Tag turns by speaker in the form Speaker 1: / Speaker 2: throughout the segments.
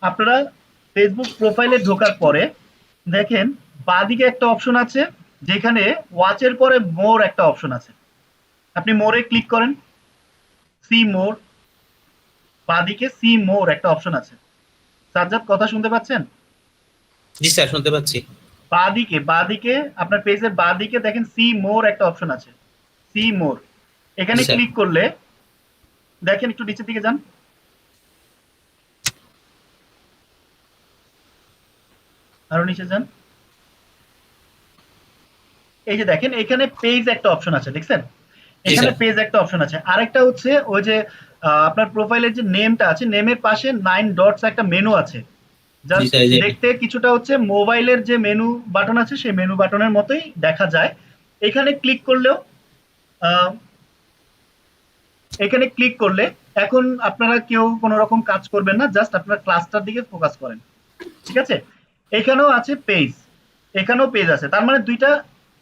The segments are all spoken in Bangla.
Speaker 1: আপনারা ফেসবুক প্রোফাইলে ঢোকার পরে দেখেন বাঁদিকে একটা অপশন আছে, যেখানে ওয়াচের পরে মোর একটা অপশন আছে। আপনি মোরে ক্লিক করেন, সি মোর, বাঁদিকে সি মোর একটা অপশন আছে। সাজ্জাদ, কথা শুনতে পাচ্ছেন?
Speaker 2: জি স্যার, শুনতে পাচ্ছি।
Speaker 1: বাঁদিকে আপনার পেজের বাঁদিকে দেখেন সি মোর একটা অপশন আছে, সি মোর।
Speaker 2: জি
Speaker 1: এখানে
Speaker 2: স্যার।
Speaker 1: ক্লিক করলে দেখেন, একটু নিচের দিকে যান, আরো নিচে যান। এই যে দেখেন এখানে পেজ একটা অপশন আছে, দেখছেন?
Speaker 2: জি
Speaker 1: এখানে
Speaker 2: স্যার।
Speaker 1: পেজ একটা অপশন আছে। আরেকটা হচ্ছে ওই যে আপনার প্রোফাইলের যে নেমটা আছে, নেমের পাশে 9 ডটস একটা মেনু আছে।
Speaker 2: জি
Speaker 1: জাস্ট
Speaker 2: স্যার, এই যে
Speaker 1: দেখতে কিছুটা হচ্ছে মোবাইলের যে মেনু বাটন আছে সেই মেনু বাটনের মতোই দেখা যায়। এখানে ক্লিক করলেও আহ, এখানে ক্লিক করলে এখন আপনারা কেউ কোনো রকম কাজ করবেন না, জাস্ট আপনার ক্লাসটার দিকে ফোকাস করেন। ঠিক আছে? এখানেও আছে পেজ, এখানেও পেজ আছে, তার মানে দুইটা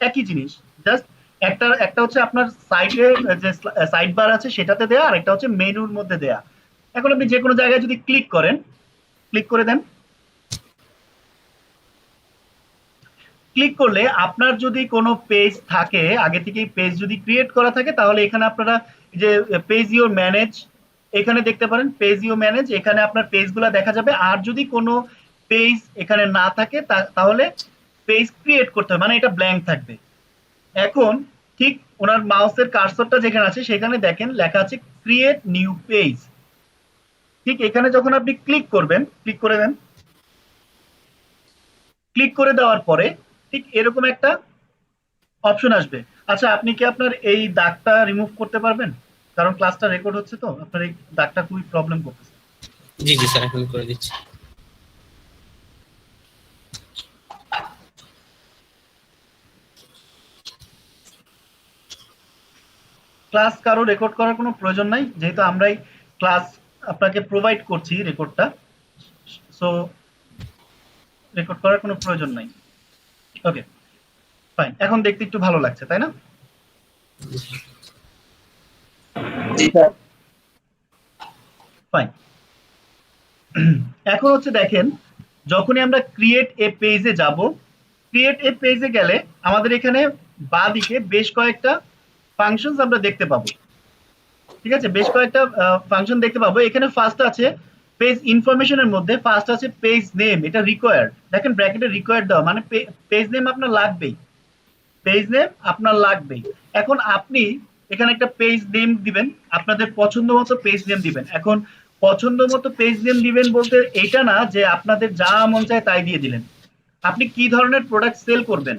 Speaker 1: একই জিনিস। জাস্ট একটা একটা হচ্ছে আপনার সাইডে যে সাইড বার আছে সেটাতে দেয়া, আর একটা হচ্ছে মেনুর মধ্যে দেয়া। এখন আপনি যে কোনো জায়গায় যদি ক্লিক করেন, ক্লিক করে দেন, ক্লিক করলে আপনার যদি কোনো পেজ থাকে, আগে থেকেই পেজ যদি ক্রিয়েট করা থাকে, তাহলে এখানে আপনারা যে পেজ ইউর ম্যানেজ, এখানে দেখতে পারেন পেজ ইউর ম্যানেজ, এখানে আপনার পেজগুলো দেখা যাবে। আর যদি কোনো পেজ এখানে না থাকে তাহলে পেজ ক্রিয়েট করতে হবে, মানে এটা ব্ল্যাঙ্ক থাকবে। এখন ঠিক ওনার মাউসের কার্সরটা যেখানে আছে সেখানে দেখেন লেখা আছে ক্রিয়েট নিউ পেজ। ঠিক এখানে যখন আপনি ক্লিক করবেন, ক্লিক করে দেন, ক্লিক করে দেওয়ার পরে ঠিক এরকম একটা অপশন আসবে। আচ্ছা, আপনি কি আপনার এই দাগটা রিমুভ করতে পারবেন? কারণ ক্লাসটা রেকর্ড হচ্ছে, তো আপনার এই দাগটা খুবই প্রবলেম করতেছে।
Speaker 2: জি জি স্যার, এখন করে দিচ্ছি।
Speaker 1: ক্লাস কারো রেকর্ড করার কোনো প্রয়োজন নাই, যেহেতু আমরাই ক্লাস আপনাকে প্রোভাইড করছি রেকর্ডটা। সো রেকর্ড করার কোনো প্রয়োজন নাই। ওকে, ফাইন। এখন দেখতে একটু ভালো লাগছে, তাই না?
Speaker 2: জি স্যার।
Speaker 1: ফাইন। এখন হচ্ছে দেখেন, যখনই আমরা ক্রিয়েট এ পেজে যাব, ক্রিয়েট এ পেজে গেলে আমাদের এখানে বাঁ দিকে বেশ কয়েকটা ফাংশনস আমরা দেখতে পাবো। ঠিক আছে, বেশ কয়েকটা ফাংশন দেখতে পাবো। এখানে ফার্স্ট আছে পেজ ইনফরমেশনের মধ্যে, ফার্স্ট আছে পেজ নেম, এটা রিকোয়ার্ড। দেখেন ব্র্যাকেটে রিকোয়ার্ড দেওয়া, মানে পেজ নেম আপনার লাগবেই, পেজ নেম আপনার লাগবেই। এখন আপনি এখানে একটা পেজ নেম দিবেন, আপনাদের পছন্দ মতো পেজ নেম দিবেন। এখন পছন্দ মতো পেজ নেম দিবেন বলতে এটা না যে আপনাদের যা মন চায় তাই দিয়ে দিলেন। আপনি কি ধরনের প্রোডাক্ট সেল করবেন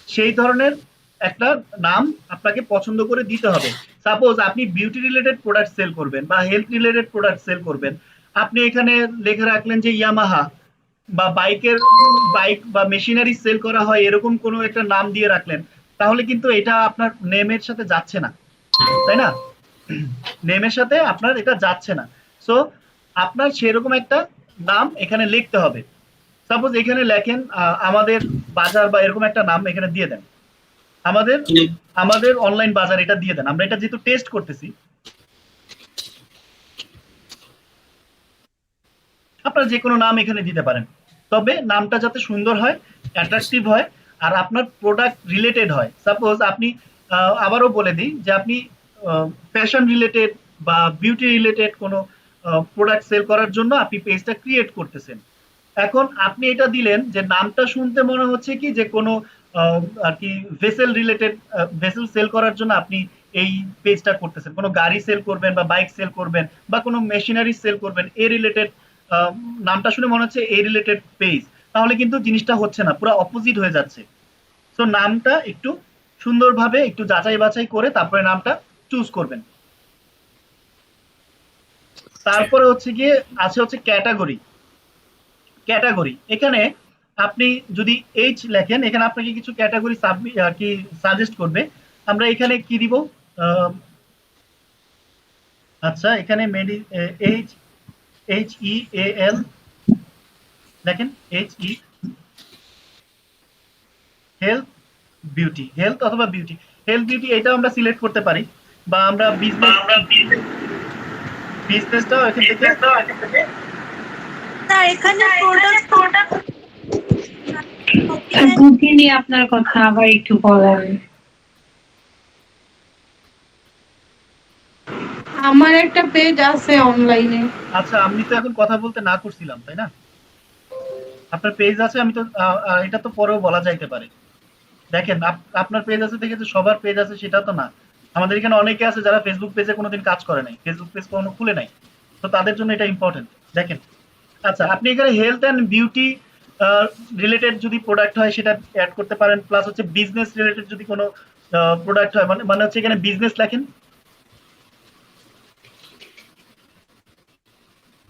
Speaker 1: সেই ধরনের একটা নাম আপনাকে পছন্দ করে দিতে হবে। সাপোজ আপনি বিউটি রিলেটেড প্রোডাক্ট সেল করবেন বা হেলথ রিলেটেড প্রোডাক্ট সেল করবেন, আপনি এখানে লিখে রাখলেন যে ইয়ামাহা, বা বাইক বা মেশিনারি সেল করা হয় এরকম কোনো একটা নাম দিয়ে রাখলেন, তাহলে কিন্তু এটা আপনার নেমের সাথে যাচ্ছে না, তাই না? নেমের সাথে আপনার এটা যাচ্ছে না। সো আপনার সেরকম একটা নাম এখানে লিখতে হবে। সাপোজ এখানে লেখেন আমাদের বাজার, বা এরকম একটা নাম এখানে দিয়ে দেন। আমাদের আমাদের অনলাইন বাজার এটা দিয়ে দেন। আমরা এটা যেহেতু টেস্ট করতেছি, আপনার যে কোনো নাম এখানে দিতে পারেন, তবে নামটা যাতে সুন্দর হয়, অ্যাট্রাকটিভ হয়, আর আপনার প্রোডাক্ট রিলেটেড হয়। সাপোজ আপনি আবারও বলে দিই যে আপনি ফ্যাশন রিলেটেড বা বিউটি রিলেটেড কোনো প্রোডাক্ট সেল করার জন্য আপনি পেজটা ক্রিয়েট করতেছেন। এখন আপনি এটা দিলেন যে নামটা শুনতে মনে হচ্ছে কি যে কোনো আর কি ভেসেল রিলেটেড, ভেসেল সেল করার জন্য আপনি এই পেজটা করতেছেন, কোনো গাড়ি সেল করবেন বা বাইক সেল করবেন বা কোনো মেশিনারি সেল করবেন, এ রিলেটেড নামটা শুনে মনে হচ্ছে এই রিলেটেড পেজ, তাহলে কিন্তু জিনিসটা হচ্ছে না, পুরো অপোজিট হয়ে যাচ্ছে। তো নামটা একটু সুন্দরভাবে একটু যাচাই বাছাই করে তারপরে নামটা চুজ করবেন। তারপরে হচ্ছে গিয়ে আছে হচ্ছে ক্যাটাগরি। ক্যাটাগরি এখানে আপনি যদি এইচ লেখেন, এখানে আপনাকে কিছু ক্যাটাগরি আর কি সাজেস্ট করবে। আমরা এখানে কি দিব? আহ, আচ্ছা, এখানে এইচ, HEAL, দেখেন HE, হেলথ বিউটি, হেলথ অথবা বিউটি, হেলথ বিউটি এটা আমরা সিলেক্ট করতে পারি। বা আমরা বিজনেসটাও এখান থেকে
Speaker 3: স্যার এখানে প্রোডাক্ট
Speaker 4: বুঝিনি আপনার কথা, আবার একটু বলেন।
Speaker 3: আমার একটা পেজ আছে অনলাইনে।
Speaker 1: আচ্ছা, আমি তো এখন কথা বলতে না করছিলাম, তাই না? আপনার পেজ আছে, আমি তো এটা তো পরেও বলা যাইতে পারে। দেখেন, আপনার পেজ আছে দেখে যে সবার পেজ আছে সেটা তো না। আমাদের এখানে অনেকে আছে যারা ফেসবুক পেজে কোনোদিন কাজ করে নাই, ফেসবুক পেজ কখনো খুলে নাই। তো তাদের জন্য এটা ইম্পর্টেন্ট। দেখেন, আচ্ছা, আপনি এখানে হেলথ অ্যান্ড বিউটি রিলেটেড যদি প্রোডাক্ট হয় সেটা অ্যাড করতে পারেন, প্লাস হচ্ছে বিজনেস রিলেটেড যদি কোনো প্রোডাক্ট হয়, মানে হচ্ছে এখানে বিজনেস লেখেন,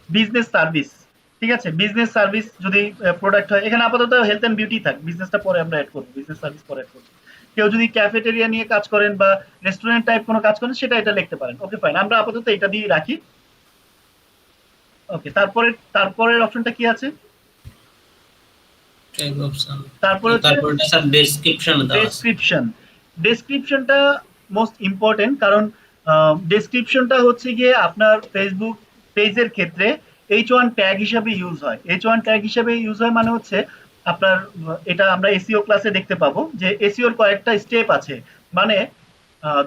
Speaker 1: বিজনেস সার্ভিস। ঠিক আছে, বিজনেস সার্ভিস যদি প্রোডাক্ট হয়, এখানে আপাতত হেলথ অ্যান্ড বিউটি থাক, বিজনেসটা পরে আমরা অ্যাড করবো, বিজনেস সার্ভিস পরে অ্যাড করবো। কেউ যদি ক্যাফেটেরিয়া নিয়ে কাজ করেন বা রেস্টুরেন্ট টাইপ কোনো কাজ করেন সেটা এটা লিখতে পারেন। ওকে, ফাইন, আমরা আপাতত এটা দিয়ে রাখি। ওকে, তারপরের অপশনটা কি আছে? তারপরে হচ্ছে ডেসক্রিপশন। ডেসক্রিপশনটা মোস্ট ইম্পর্টেন্ট, কারণ ডেসক্রিপশনটা হচ্ছে গিয়ে আপনার ফেসবুক পেজের ক্ষেত্রে H1 ট্যাগ হিসাবে ইউজ হয়। H1 ট্যাগ হিসাবে ইউজ হয় মানে হচ্ছে আপনার এটা আমরা এসইও ক্লাসে দেখতে পাবো যে এসইওর কয়েকটা স্টেপ আছে। মানে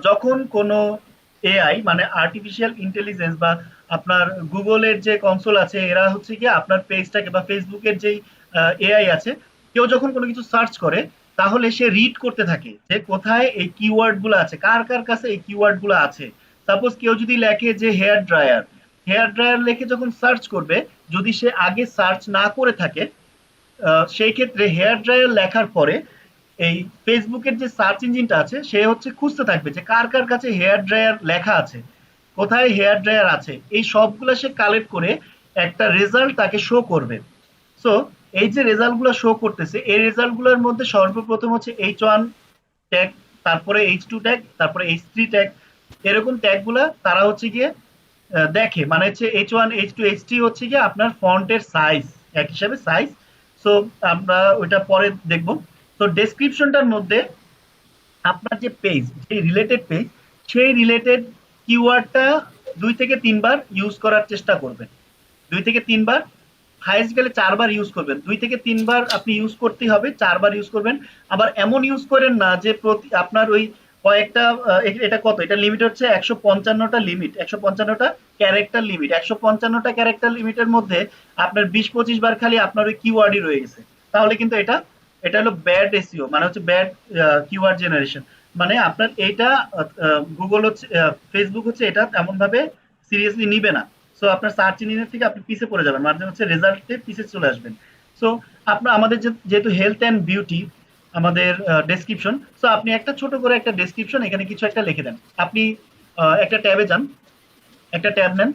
Speaker 1: যখন কোনো এআই মানে আর্টিফিশিয়াল ইন্টেলিজেন্স বা আপনার গুগলের যে কনসোল আছে, এরা হচ্ছে কি আপনার পেজটাকে বা ফেসবুকের যেই এআই আছে, কেউ যখন কোনো কিছু সার্চ করে তাহলে সে রিড করতে থাকে যে কোথায় এই কিওয়ার্ড গুলো আছে, কার কার কাছে এই কিওয়ার্ড গুলো আছে। সাপোজ কেউ যদি লেখে যে হেয়ার ড্রায়ার, হেয়ার ড্রায়ার লেখে যখন সার্চ করবে, যদি সে আগে সার্চ না করে থাকে, সেই ক্ষেত্রে হেয়ার ড্রায়ার লেখার পরে এই ফেসবুকের যে সার্চ ইঞ্জিনটা আছে সে হচ্ছে খুঁজতে থাকবে যে কার কার কাছে হেয়ার ড্রায়ার লেখা আছে, কোথায় হেয়ার ড্রায়ার আছে, এই সবগুলো সে কালেক্ট করে একটা রেজাল্ট তাকে শো করবে। সো এই যে রেজাল্টগুলো শো করতেছে, এই রেজাল্টগুলোর মধ্যে সর্বপ্রথম হচ্ছে H1 ট্যাগ, তারপরে H2 ট্যাগ, তারপরে H3 ট্যাগ, এরকম ট্যাগগুলা তারা হচ্ছে গিয়ে দেখে। মানে হচ্ছে H1 H2 H3 হচ্ছে গিয়ে আপনার ফন্টের সাইজ, এক হিসাবে সাইজ। সো আমরা ওইটা পরে দেখব। তো ডেসক্রিপশনটার মধ্যে আপনার যে পেজ, যে রিলেটেড পেজ, সেই রিলেটেড কিওয়ার্ডটা 2 থেকে 3 বার ইউজ করার চেষ্টা করবেন। 2 থেকে 3 বার, হাইয়েস্ট গেলে 4 বার ইউজ করবেন। 2 থেকে 3 বার আপনি ইউজ করতেই হবে, 4 বার ইউজ করবেন। আবার এমন ইউজ করেন না যে প্রতি আপনার ওই কয়েকটা এটা কত, এটা লিমিট হচ্ছে 155টা লিমিট, 155টা ক্যারেক্টার লিমিট। 155টা ক্যারেক্টার লিমিটের মধ্যে আপনার 20-25 বার খালি আপনার ওই কিওয়ার্ডই রয়ে গেছে, তাহলে কিন্তু এটা এটা হলো ব্যাড এসইও, মানে হচ্ছে ব্যাড কিওয়ার্ড জেনারেশন। মানে আপনার এইটা গুগল হচ্ছে ফেসবুক হচ্ছে এটা এমন ভাবে সিরিয়াসলি নিবে না। সো আপনার সার্চ ইঞ্জিনের থেকে আপনি পিছে পড়ে যাবেন, মানে হচ্ছে রেজাল্টে পিছে চলে আসবেন। সো আপনার আমাদের যেহেতু হেলথ অ্যান্ড বিউটি আমাদের ডেসক্রিপশন, সো আপনি একটা ছোট করে একটা ডেসক্রিপশন এখানে কিছু একটা লিখে দেন। আপনি একটা ট্যাবে যান, একটা ট্যাব নেন,